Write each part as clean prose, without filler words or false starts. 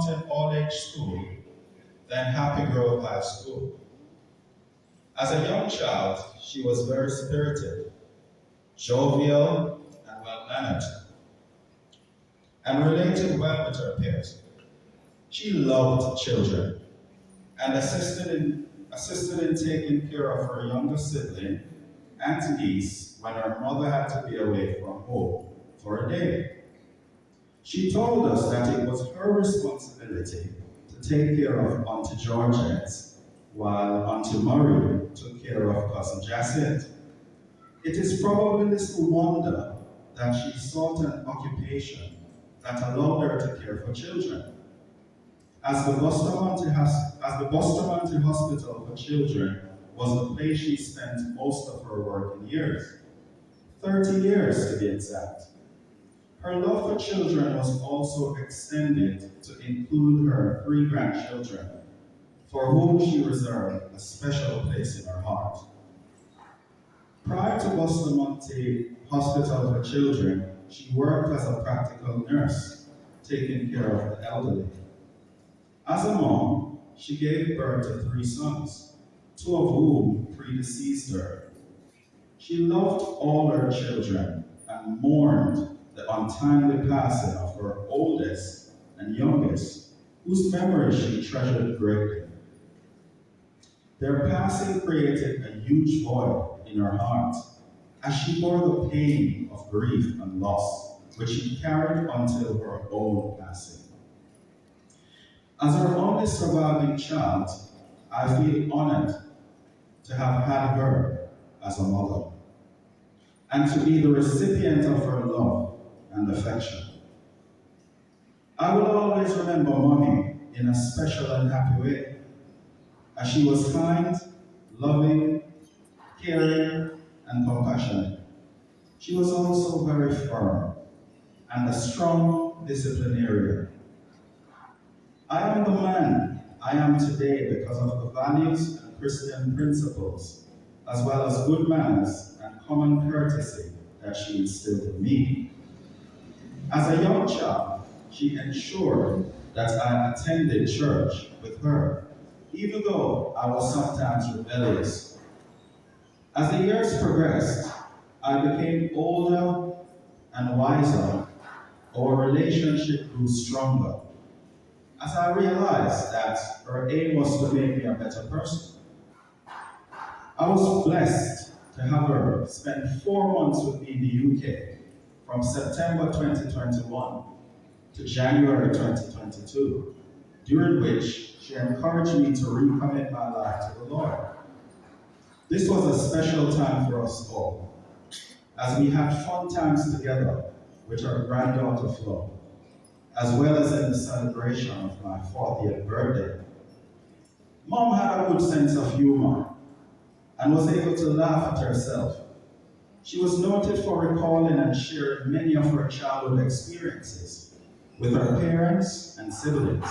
Mountain All-Age School, then Happy Grove High School. As a young child, she was very spirited, jovial, and well-mannered, and related well with her peers. She loved children and assisted in taking care of her younger sibling and niece when her mother had to be away from home for a day. She told us that it was her responsibility to take care of Auntie Georgette, while Auntie Murray took care of Cousin Jacint. It is probably little wonder that she sought an occupation that allowed her to care for children. As the Bustamante Hospital for Children was the place she spent most of her working years, 30 years to be exact. Her love for children was also extended to include her 3 grandchildren, for whom she reserved a special place in her heart. Prior to Bustamante Hospital for Children, she worked as a practical nurse, taking care of the elderly. As a mom, she gave birth to 3 sons, 2 of whom predeceased her. She loved all her children and mourned the untimely passing of her oldest and youngest, whose memory she treasured greatly. Their passing created a huge void in her heart, as she bore the pain of grief and loss, which she carried until her own passing. As her only surviving child, I feel honored to have had her as a mother, and to be the recipient of her love and affection. I will always remember Mommy in a special and happy way, as she was kind, loving, caring, and compassionate. She was also very firm and a strong disciplinarian. I am the man I am today because of the values and Christian principles, as well as good manners and common courtesy that she instilled in me. As a young child, she ensured that I attended church with her, even though I was sometimes rebellious. As the years progressed, I became older and wiser. Our relationship grew stronger, as I realized that her aim was to make me a better person. I was blessed to have her spend 4 months with me in the UK from September 2021 to January 2022, during which she encouraged me to recommit my life to the Lord. This was a special time for us all, as we had fun times together with our granddaughter Flo, as well as in the celebration of my 40th birthday. Mom had a good sense of humor and was able to laugh at herself. She was noted for recalling and sharing many of her childhood experiences with her parents and siblings,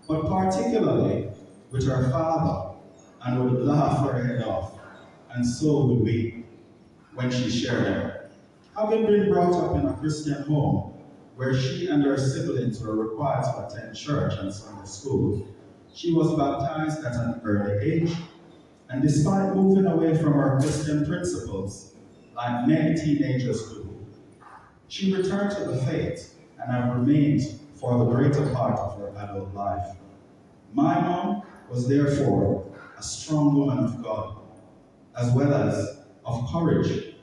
but particularly with her father, and would laugh her head off, and so would we, when she shared them. Having been brought up in a Christian home, where she and her siblings were required to attend church and Sunday school, she was baptized at an early age. And despite moving away from her Christian principles, like many teenagers do, she returned to the faith and have remained for the greater part of her adult life. My mom was therefore a strong woman of God, as well as of courage,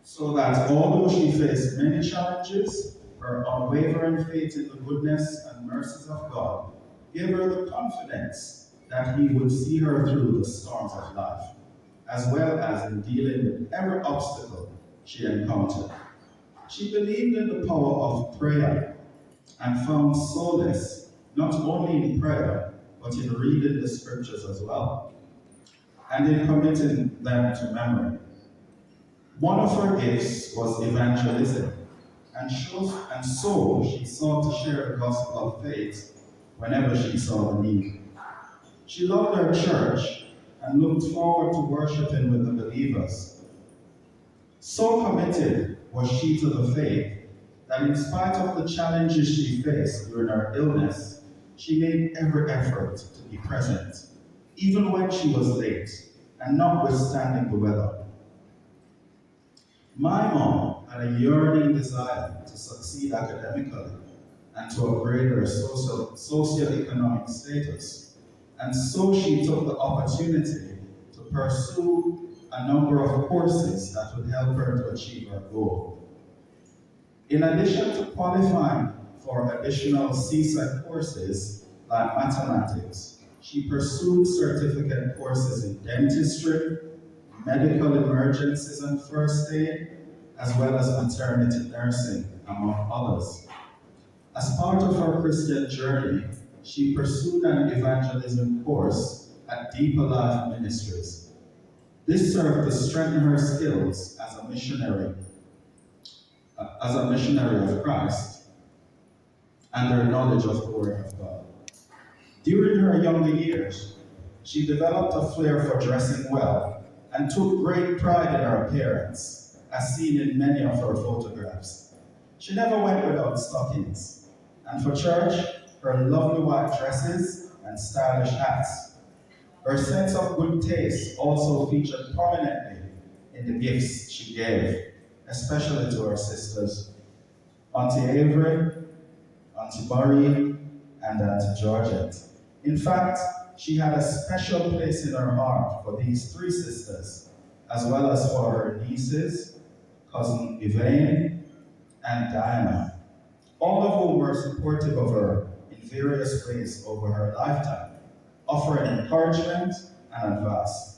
so that although she faced many challenges, her unwavering faith in the goodness and mercies of God gave her the confidence that He would see her through the storms of life, as well as in dealing with every obstacle she encountered. She believed in the power of prayer and found solace not only in prayer, but in reading the scriptures as well, and in committing them to memory. One of her gifts was evangelism, and so she sought to share the gospel of faith whenever she saw the need. She loved her church and looked forward to worshiping with the believers. So committed was she to the faith that in spite of the challenges she faced during her illness, She made every effort to be present, even when she was late, and notwithstanding the weather. My mom had a yearning desire to succeed academically and to upgrade her socioeconomic status, and so she took the opportunity to pursue a number of courses that would help her to achieve her goal. In addition to qualifying for additional CSEC courses like mathematics, she pursued certificate courses in dentistry, medical emergencies and first aid, as well as maternity nursing, among others. As part of her Christian journey, she pursued an evangelism course at Deeper Life Ministries. This served to strengthen her skills as a missionary of Christ, and her knowledge of the Word of God. During her younger years, she developed a flair for dressing well and took great pride in her appearance, as seen in many of her photographs. She never went without stockings, and for church, her lovely white dresses and stylish hats. Her sense of good taste also featured prominently in the gifts she gave, especially to her sisters, Auntie Avery, Auntie Maureen, and Auntie Georgette. In fact, she had a special place in her heart for these three sisters, as well as for her nieces, cousin Yvain, and Diana, all of whom were supportive of her in various ways over her lifetime, offering encouragement and advice.